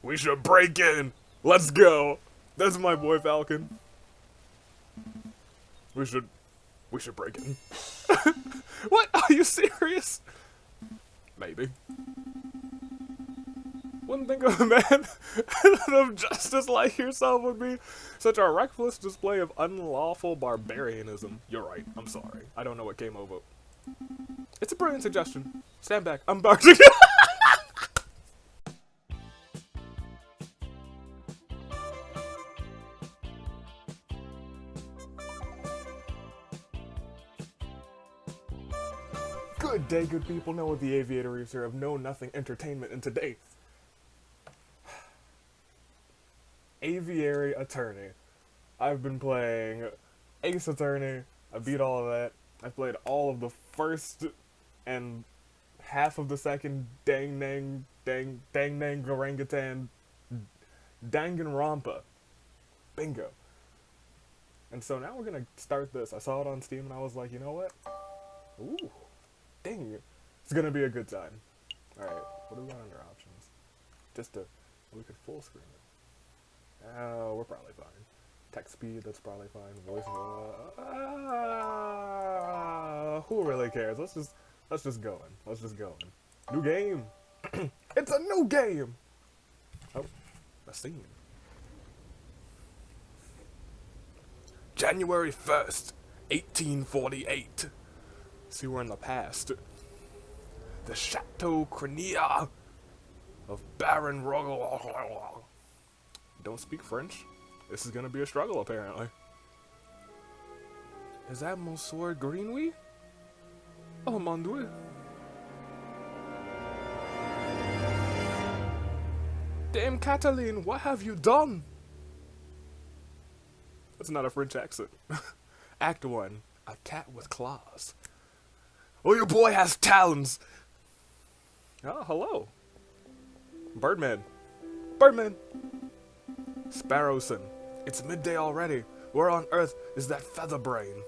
We should break in. Let's go. That's my boy Falcon. We should break in. What? Are you serious? Maybe. Wouldn't think of a man of justice like yourself would be such a reckless display of unlawful barbarianism. You're right. I'm sorry. I don't know what came over. It's a brilliant suggestion. Stand back. I'm barking. Good day, good people. Know what the Aviaries here of Know Nothing Entertainment, and today, Aviary Attorney. I've been playing Ace Attorney. I beat all of that. I played all of the first and half of the second Orangutan Danganronpa. Bingo. And so now we're gonna start this. I saw it on Steam and I was like, you know what? Ooh. Dang it. It's gonna be a good time. Alright, what do we got under options? Just to, we could full screen it. Oh, we're probably fine. Text speed, that's probably fine. Voice, who really cares? Let's just go in. Let's just go in. New game! It's a new game! Oh, a scene. January 1st, 1848. See, we're in the past. The Chateau Crania of Baron Rogel. Don't speak French. This is gonna be a struggle, apparently. Is that Monsieur Greenway? Oh, mon Dieu. Dame Cataline, what have you done? That's not a French accent. Act 1. A cat with claws. Oh, your boy has talons! Oh, hello. Birdman. Birdman! Sparrowson. It's midday already. Where on earth is that featherbrain?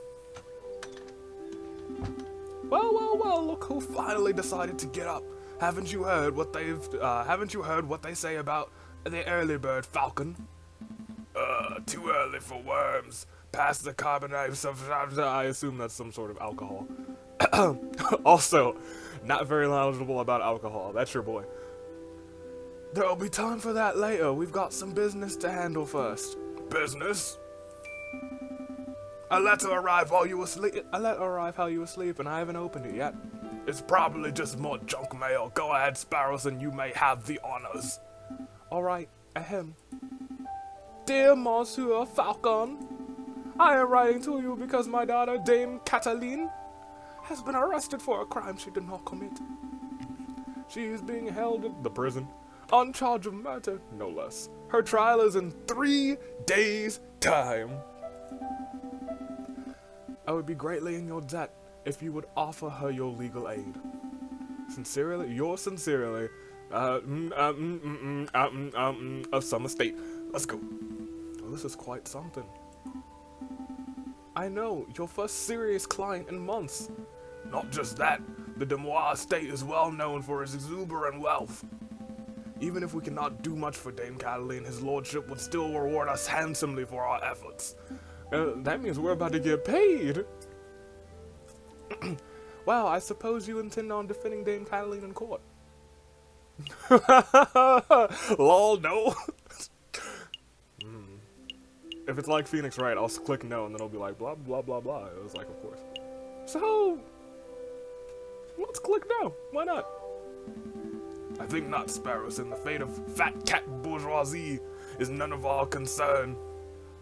Well, look who finally decided to get up. Haven't you heard what they say about the early bird falcon? Too early for worms. Pass the carbonate. I assume that's some sort of alcohol. Also, not very knowledgeable about alcohol. That's your boy. There'll be time for that later. We've got some business to handle first. Business? A letter arrived while you were asleep. A letter arrived while you were asleep, and I haven't opened it yet. It's probably just more junk mail. Go ahead, Sparrows, and you may have the honors. All right, ahem. Dear Monsieur Falcon, I am writing to you because my daughter, Dame Cataline, has been arrested for a crime she did not commit. She is being held in the prison on charge of murder, no less. Her trial is in 3 days' time. I would be greatly in your debt if you would offer her your legal aid. Sincerely, yours sincerely, of some estate. Let's go. Oh, this is quite something. I know, your first serious client in months. Not just that, the Demois estate is well known for its exuberant wealth. Even if we cannot do much for Dame Cataline, his lordship would still reward us handsomely for our efforts. That means we're about to get paid. Wow, I suppose you intend on defending Dame Cataline in court. Lol, no. If it's like Phoenix Wright, I'll click no, and then it'll be like, blah, blah, blah, blah. It was like, of course. So, let's click no. Why not? I think not, Sparrows, and the fate of fat cat bourgeoisie is none of our concern.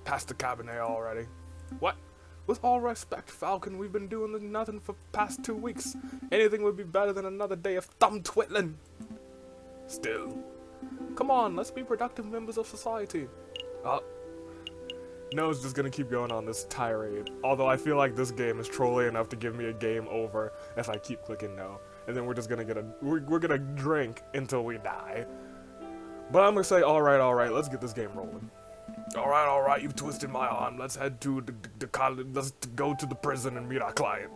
Past the cabinet already. What? With all respect, Falcon, we've been doing nothing for past 2 weeks. Anything would be better than another day of thumb twiddling. Still. Come on, let's be productive members of society. No's just gonna keep going on this tirade. Although I feel like this game is trolly enough to give me a game over if I keep clicking no. And then we're just gonna we're gonna drink until we die. But I'm gonna say, alright, let's get this game rolling. Alright, you've twisted my arm. Let's head to the college. Let's go to the prison and meet our client.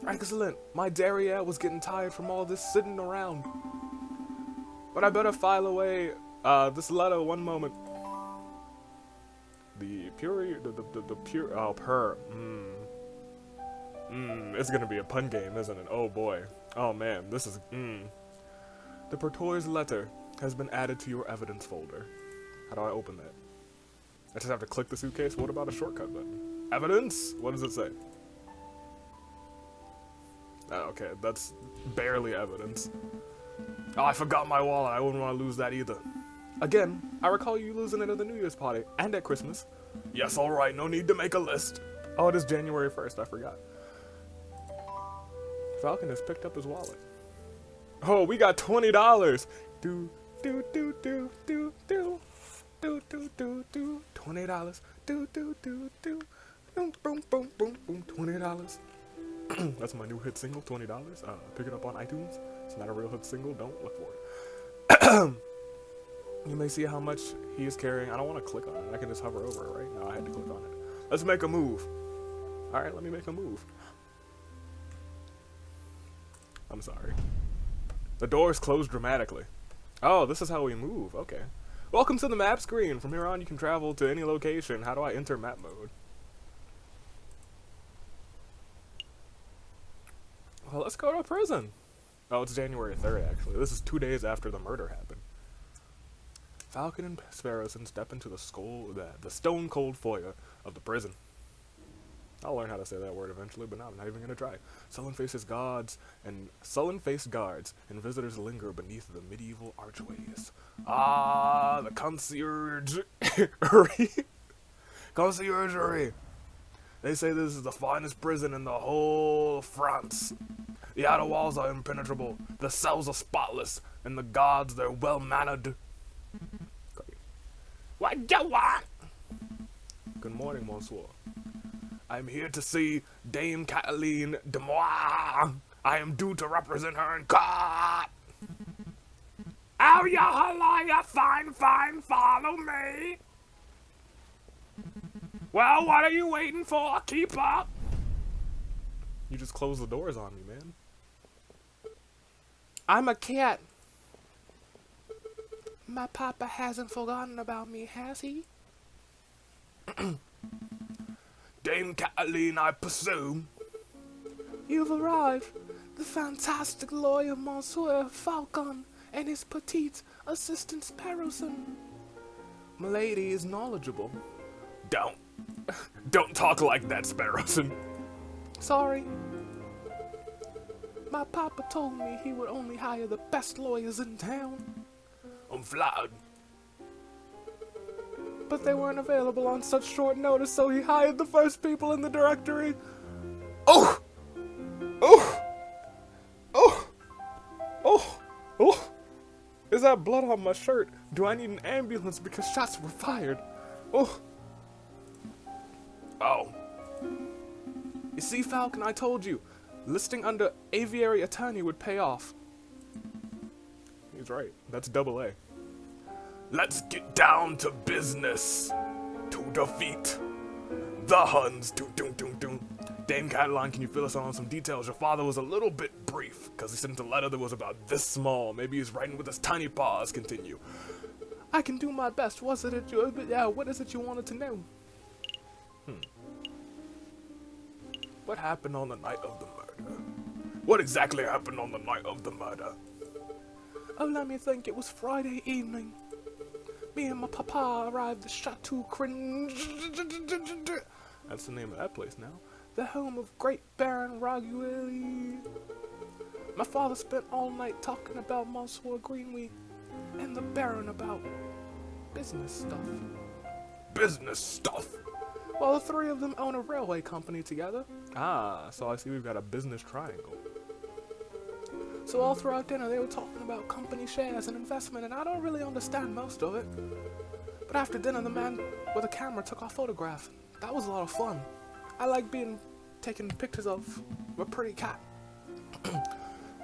Excellent. My derriere was getting tired from all this sitting around. But I better file away this letter one moment. The pure, oh, per. It's gonna be a pun game, isn't it? Oh boy. Oh man, this is, The Praetor's letter has been added to your evidence folder. How do I open that? I just have to click the suitcase? What about a shortcut button? Evidence? What does it say? Oh, okay, that's barely evidence. Oh, I forgot my wallet. I wouldn't want to lose that either. Again, I recall you losing it at the New Year's party and at Christmas. Yes, alright, no need to make a list. Oh, it is January 1st, I forgot. Falcon has picked up his wallet. Oh, we got $20. Do, do, do, do, do, do. Do, do, do, do. $20. Do, do, do, do. Boom, boom, boom, boom, boom. $20. That's my new hit single, $20. Pick it up on iTunes. It's not a real hit single. Don't look for it. You may see how much he is carrying. I don't want to click on it. I can just hover over it, right? No, I had to click on it. Let's make a move. Alright, let me make a move. I'm sorry. The door is closed dramatically. Oh, this is how we move. Okay. Welcome to the map screen. From here on, you can travel to any location. How do I enter map mode? Well, let's go to prison. Oh, it's January 3rd, actually. This is 2 days after the murder happened. Falcon and Sparrowson step into the stone cold foyer of the prison. I'll learn how to say that word eventually, but no, I'm not even gonna try. Sullen-faced guards and visitors linger beneath the medieval archways. Ah, the conciergerie. Conciergerie. They say this is the finest prison in the whole of France. The outer walls are impenetrable, the cells are spotless, and the guards, they're well-mannered. What do you want? Good morning, monsieur. I'm here to see Dame Cataline Demois. I am due to represent her in court. Oh, yeah, fine, follow me. Well, what are you waiting for? Keep up. You just closed the doors on me, man. I'm a cat. My papa hasn't forgotten about me, has he? Dame Cataline, I presume. You've arrived. The fantastic lawyer Monsieur Falcon and his petite assistant Sparrowson. Milady is knowledgeable. Don't talk like that, Sparrowson. Sorry. My papa told me he would only hire the best lawyers in town. I'm flattered. But they weren't available on such short notice, so he hired the first people in the directory. Oh! Oh! Oh! Oh! Oh! Is that blood on my shirt? Do I need an ambulance because shots were fired? Oh! Oh. You see, Falcon, I told you. Listing under Aviary Attorney would pay off. He's right. That's double A. Let's get down to business. To defeat the Huns. Dame Cataline, can you fill us in on some details? Your father was a little bit brief, because he sent a letter that was about this small. Maybe he's writing with his tiny paws. Continue. I can do my best. What is it you wanted to know? What happened on the night of the murder? What exactly happened on the night of the murder? Oh, let me think. It was Friday evening. Me and my papa arrived at Chateau Cringe. That's the name of that place now. The home of great Baron Ragueli. My father spent all night talking about Monsieur Greenway and the Baron about business stuff. Business stuff? Well, the three of them own a railway company together. Ah, so I see we've got a business triangle. So all throughout dinner they were talking about company shares and investment, and I don't really understand most of it. But after dinner the man with a camera took our photograph. That was a lot of fun. I like taking pictures of a pretty cat.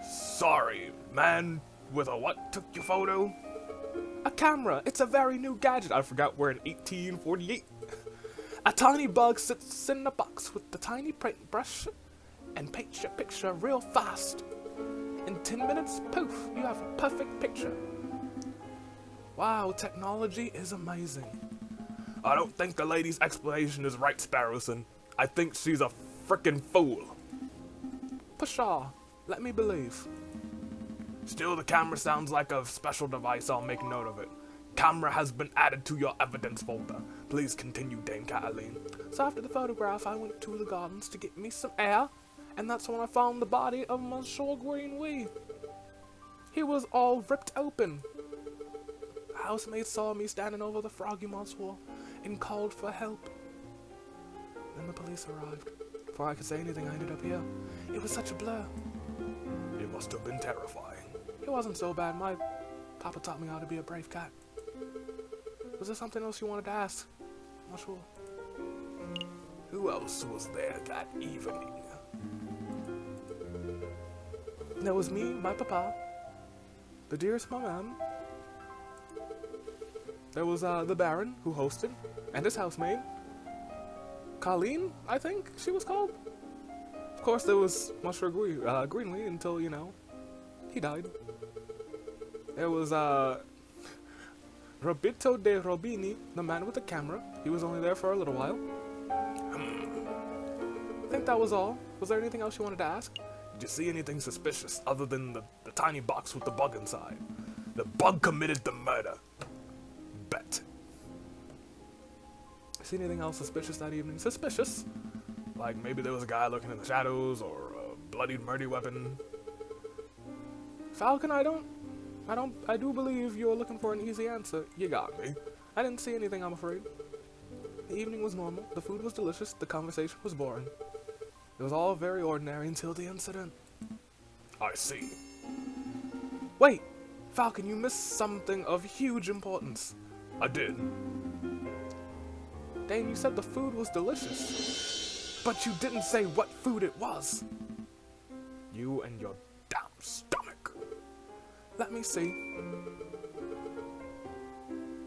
Sorry, man with a what took your photo? A camera. It's a very new gadget. I forgot we're in 1848. A tiny bug sits in a box with the tiny paintbrush and paints your picture real fast. In 10 minutes, poof, you have a perfect picture. Wow, technology is amazing. I don't think the lady's explanation is right, Sparrowson. I think she's a frickin' fool. Pshaw, let me believe. Still, the camera sounds like a special device. I'll make note of it. Camera has been added to your evidence folder. Please continue, Dame Cataline. So after the photograph, I went to the gardens to get me some air, and that's when I found the body of Monsieur Greenway. He was all ripped open. Housemaid saw me standing over the froggy monster and called for help. Then the police arrived. Before I could say anything, I ended up here. It was such a blur. It must have been terrifying. It wasn't so bad. My papa taught me how to be a brave cat. Was there something else you wanted to ask? I'm not sure. Who else was there that evening? There was me, my papa, the dearest mom. There was the Baron, who hosted, and his housemaid. Colleen, I think she was called. Of course, there was Monsieur Greenway until, you know, he died. There was Robito de Robini, the man with the camera. He was only there for a little while. I think that was all. Was there anything else you wanted to ask? Did you see anything suspicious other than the tiny box with the bug inside? The bug committed the murder. Bet. See anything else suspicious that evening? Suspicious? Like maybe there was a guy looking in the shadows or a bloodied murder weapon. Falcon, I do believe you're looking for an easy answer. You got me. I didn't see anything, I'm afraid. The evening was normal, the food was delicious, the conversation was boring. It was all very ordinary until the incident. I see. Wait! Falcon, you missed something of huge importance. I did. Dane, you said the food was delicious. But you didn't say what food it was. You and your damn stomach. Let me see.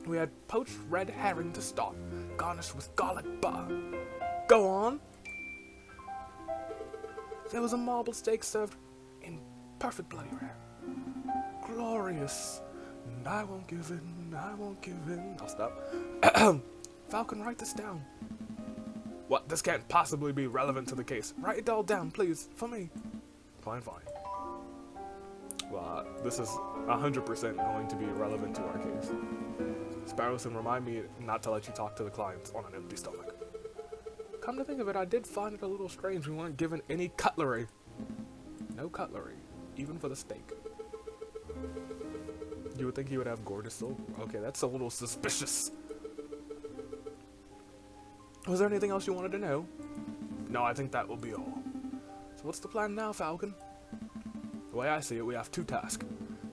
We had poached red herring to start, garnished with garlic butter. Go on. There was a marble steak served in perfect bloody rare. Glorious. And I won't give in, I won't give in. I'll stop. Falcon, write this down. What? This can't possibly be relevant to the case. Write it all down, please, for me. Fine, fine. Well, this is 100% going to be relevant to our case. Sparrowson, remind me not to let you talk to the clients on an empty stomach. Come to think of it, I did find it a little strange we weren't given any cutlery. No cutlery, even for the steak. You would think he would have gorgeous silver. Okay, that's a little suspicious. Was there anything else you wanted to know? No, I think that will be all. So what's the plan now, Falcon? The way I see it, we have two tasks.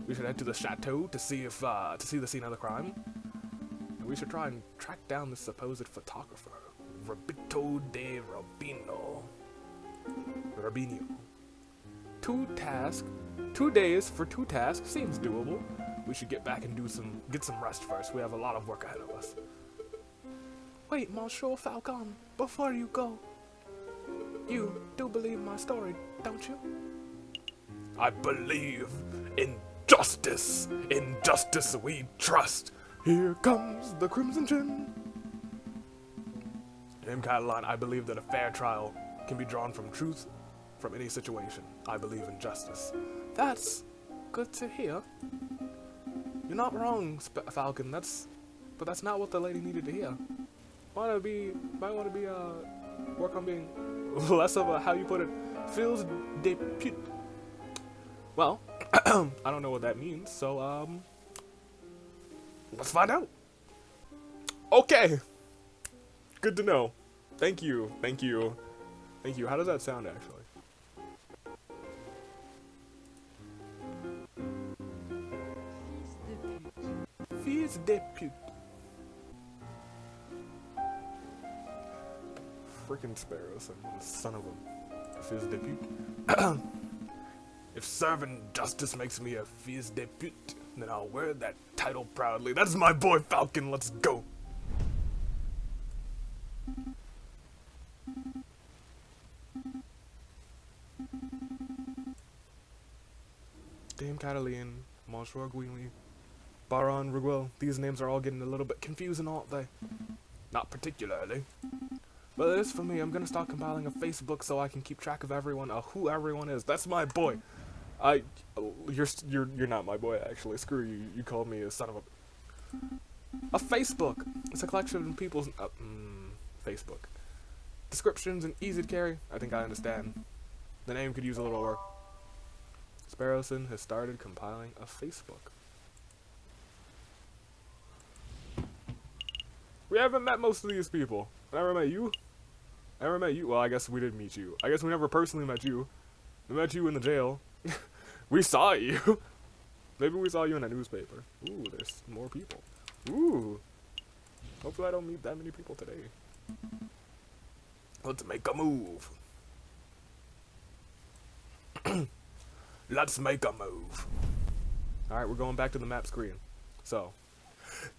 We should head to the chateau to see if to see the scene of the crime. And we should try and track down the supposed photographer, Robito de Robinho. 2 days for 2 tasks seems doable. We should get back and get some rest first. We have a lot of work ahead of us. Wait, Monsieur Falcon, before you go, you do believe my story, don't you? I believe in justice. In justice we trust. Here comes the Crimson Chin. Dame Cataline, I believe that a fair trial can be drawn from truth from any situation. I believe in justice. That's good to hear. You're not wrong, Falcon. But that's not what the lady needed to hear. Might want to be work on being less of a, how you put it, fils de pute. Well, I don't know what that means, so let's find out. Okay. Good to know. Thank you. Thank you. Thank you. How does that sound actually? Fils de pute. Freaking sparrows, son of a fils de pute. If serving justice makes me a fils de pute, then I'll wear that title proudly. That's my boy Falcon, let's go! Dame Cataline, Monsieur Guinley, Baron, Riguel, these names are all getting a little bit confusing, aren't they? Not particularly. But it is for me. I'm gonna start compiling a Facebook so I can keep track of everyone, who everyone is. That's my boy. You're not my boy, actually. Screw you. You called me a son of a Facebook. It's a collection of people's Facebook descriptions and easy to carry. I think I understand. The name could use a little work. Sparrowson has started compiling a Facebook. We haven't met most of these people. I never met you. Well, I guess we did meet you. I guess we never personally met you. We met you in the jail. We saw you. Maybe we saw you in a newspaper. Ooh, there's more people. Ooh. Hopefully I don't meet that many people today. Let's make a move. Let's make a move. Alright, we're going back to the map screen. So.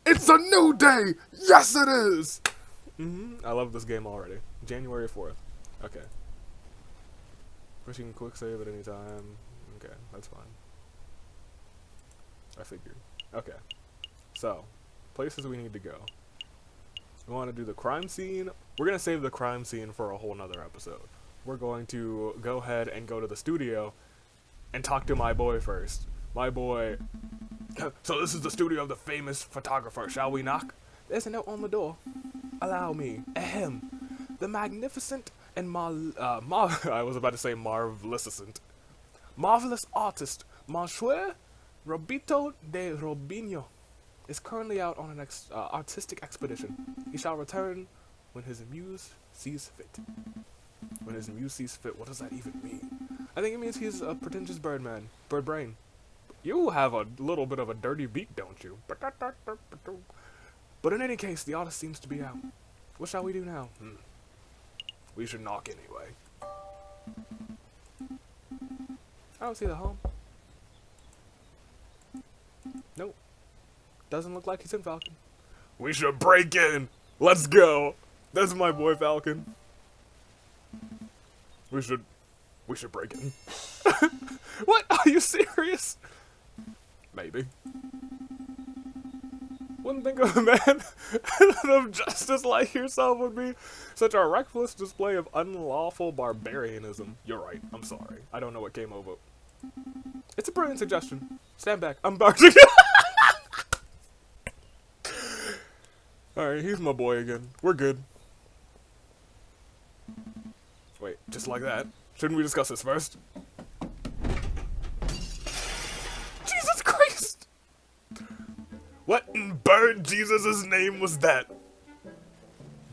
It's a new day! Yes, it is! I love this game already. January 4th. Okay. Pushing quick save at any time. Okay, that's fine. I figured. Okay. So, places we need to go. We want to do the crime scene. We're going to save the crime scene for a whole nother episode. We're going to go ahead and go to the studio and talk to my boy first. My boy. So this is the studio of the famous photographer. Shall we knock? There's a note on the door. Allow me. Ahem. The magnificent and I was about to say marvelousant. Marvelous artist, Monsieur Roberto de Robinho, is currently out on an artistic expedition. He shall return when his muse sees fit. When his muse sees fit, what does that even mean? I think it means he's a pretentious birdman. Bird brain. You have a little bit of a dirty beak, don't you? But in any case, the artist seems to be out. What shall we do now? We should knock anyway. I don't see the home. Nope. Doesn't look like he's in Falcon. We should break in! Let's go! That's my boy Falcon. We should break in. What? Are you serious? Maybe. Wouldn't think of a man of justice like yourself would be such a reckless display of unlawful barbarianism. You're right. I'm sorry. I don't know what came over. It's a brilliant suggestion. Stand back. I'm barking. Alright, he's my boy again. We're good. Wait, just like that? Shouldn't we discuss this first? Jesus Christ! What in Bird Jesus' name was that?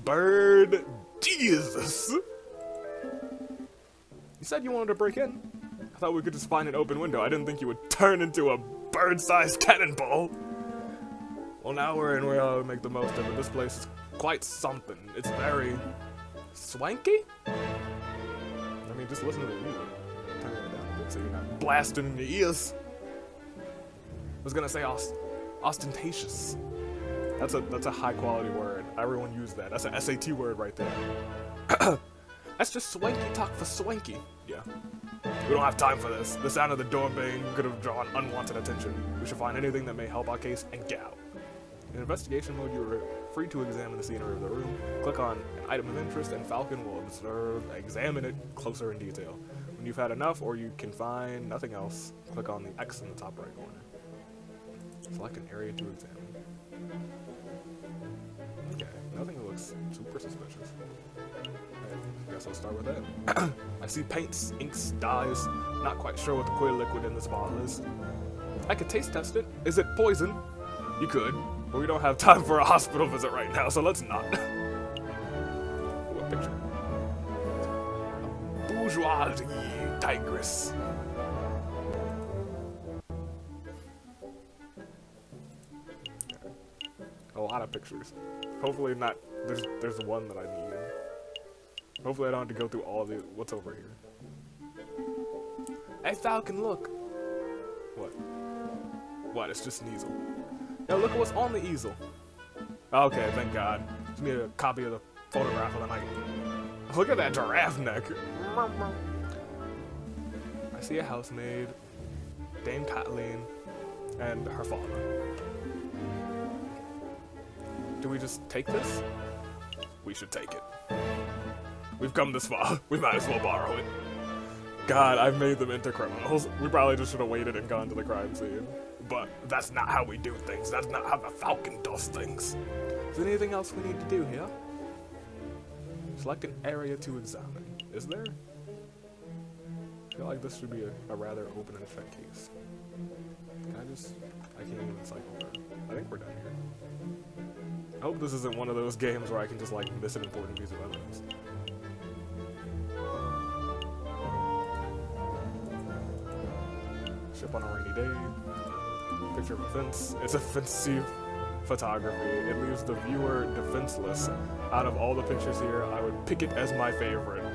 Bird Jesus? You said you wanted to break in. I thought we could just find an open window. I didn't think you would turn into a bird-sized cannonball. Well, now we're in. We'll make the most of it. This place is quite something. It's very swanky. I mean, just listen to the music. Turn it down a bit so you're not blasting in your ears. I was gonna say ostentatious. That's a high quality word. Everyone use that. That's an SAT word right there. That's just swanky talk for swanky. Yeah. We don't have time for this. The sound of the door bang could have drawn unwanted attention. We should find anything that may help our case and get out. In investigation mode, you are free to examine the scenery of the room. Click on an item of interest and Falcon will examine it closer in detail. When you've had enough or you can find nothing else, click on the X in the top right corner. Select an area to examine. Okay, nothing looks super suspicious. I guess I'll start with that. I see paints, inks, dyes. Not quite sure what the queer liquid in this bottle is. I could taste test it. Is it poison? You could, but we don't have time for a hospital visit right now, so let's not. What picture? A bourgeoisie tigress. A lot of pictures. Hopefully not. There's one that I need. Hopefully I don't have to go through all the what's over here. Hey Falcon, look. What? What? It's just an easel. Yo, look at what's on the easel. Okay, thank God. Just need a copy of the photograph of the night. Look at that giraffe neck. I see a housemaid, Dame Kathleen, and her father. Do we just take this? We should take it. We've come this far. We might as well borrow it. God, I've made them into criminals. We probably just should have waited and gone to the crime scene. But that's not how we do things. That's not how the Falcon does things. Is there anything else we need to do here? Select an area to examine. Is there? I feel like this should be a rather open and shut case. I can't even cycle through. I think we're done here. I hope this isn't one of those games where I can just like miss an important piece of evidence. Ship on a rainy day. Picture of a fence. It's offensive photography. It leaves the viewer defenseless. Out of all the pictures here, I would pick it as my favorite.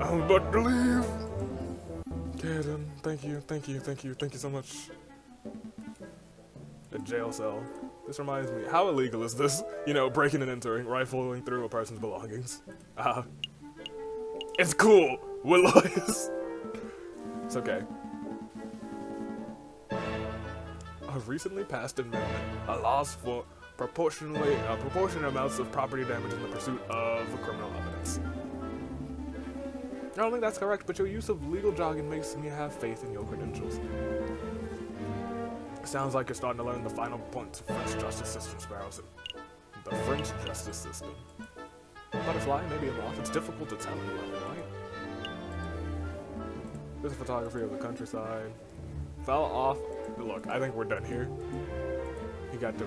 I'm about to leave. Okay then, thank you so much. A jail cell. This reminds me, how illegal is this? You know, breaking and entering, rifling through a person's belongings. It's cool, we're lawyers. It's okay. A recently passed amendment allows for proportionate amounts of property damage in the pursuit of criminal evidence. I don't think that's correct, but your use of legal jargon makes me have faith in your credentials. Sounds like you're starting to learn the final points of French justice system, Sparrows. The French justice system. Butterfly, maybe a moth. It's difficult to tell in black and white. There's a photography of the countryside. Fell off. Look, I think we're done here. He got to.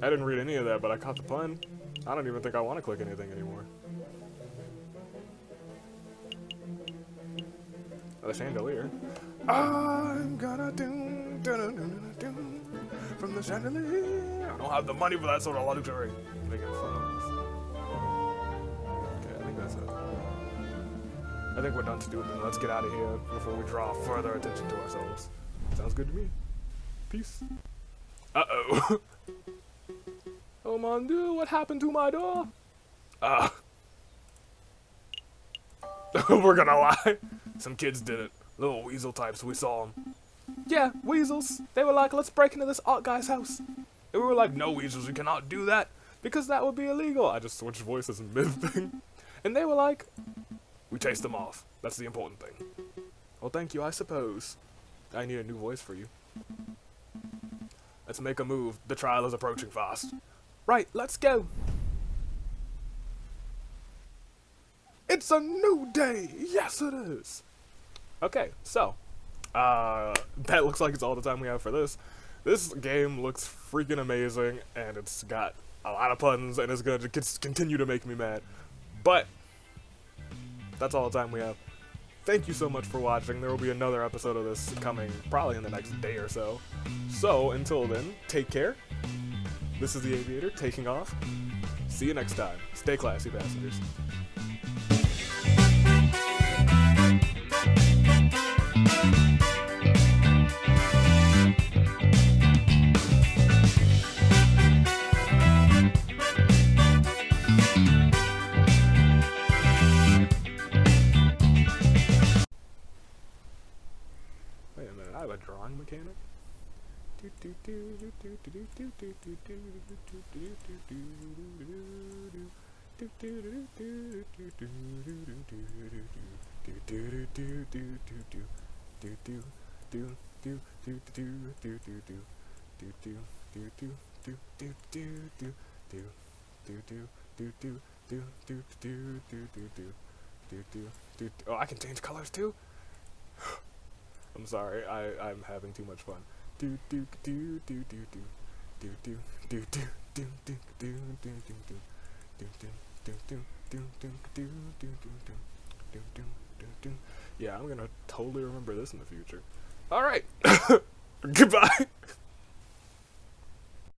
I didn't read any of that, but I caught the pun. I don't even think I want to click anything anymore. Oh, the chandelier. I'm gonna do from the chandelier. I don't have the money for that sort of luxury. Making fun of this. Okay, I think that's it. I think we're done stupid. Let's get out of here before we draw further attention to ourselves. Sounds good to me. Peace. Uh-oh. Oh mon dieu, what happened to my door? We're gonna lie. Some kids did it. Little weasel types, we saw them. Yeah, weasels. They were like, let's break into this art guy's house. And we were like, no weasels, you cannot do that. Because that would be illegal. I just switched voices mid-thing. And they were like, we chased them off. That's the important thing. Well, thank you, I suppose. I need a new voice for you. Let's make a move. The trial is approaching fast. Right, let's go. It's a new day. Yes, it is. Okay, so, that looks like it's all the time we have for this. This game looks freaking amazing, and it's got a lot of puns, and it's going to continue to make me mad. But, that's all the time we have. Thank you so much for watching. There will be another episode of this coming probably in the next day or so. So, until then, take care. This is the Aviator, taking off. See you next time. Stay classy, passengers. Wait a minute, I have a drawing mechanic? Oh, I can change colors too? I'm sorry, I'm having too much fun. Yeah, I'm gonna totally remember this in the future. Alright, goodbye!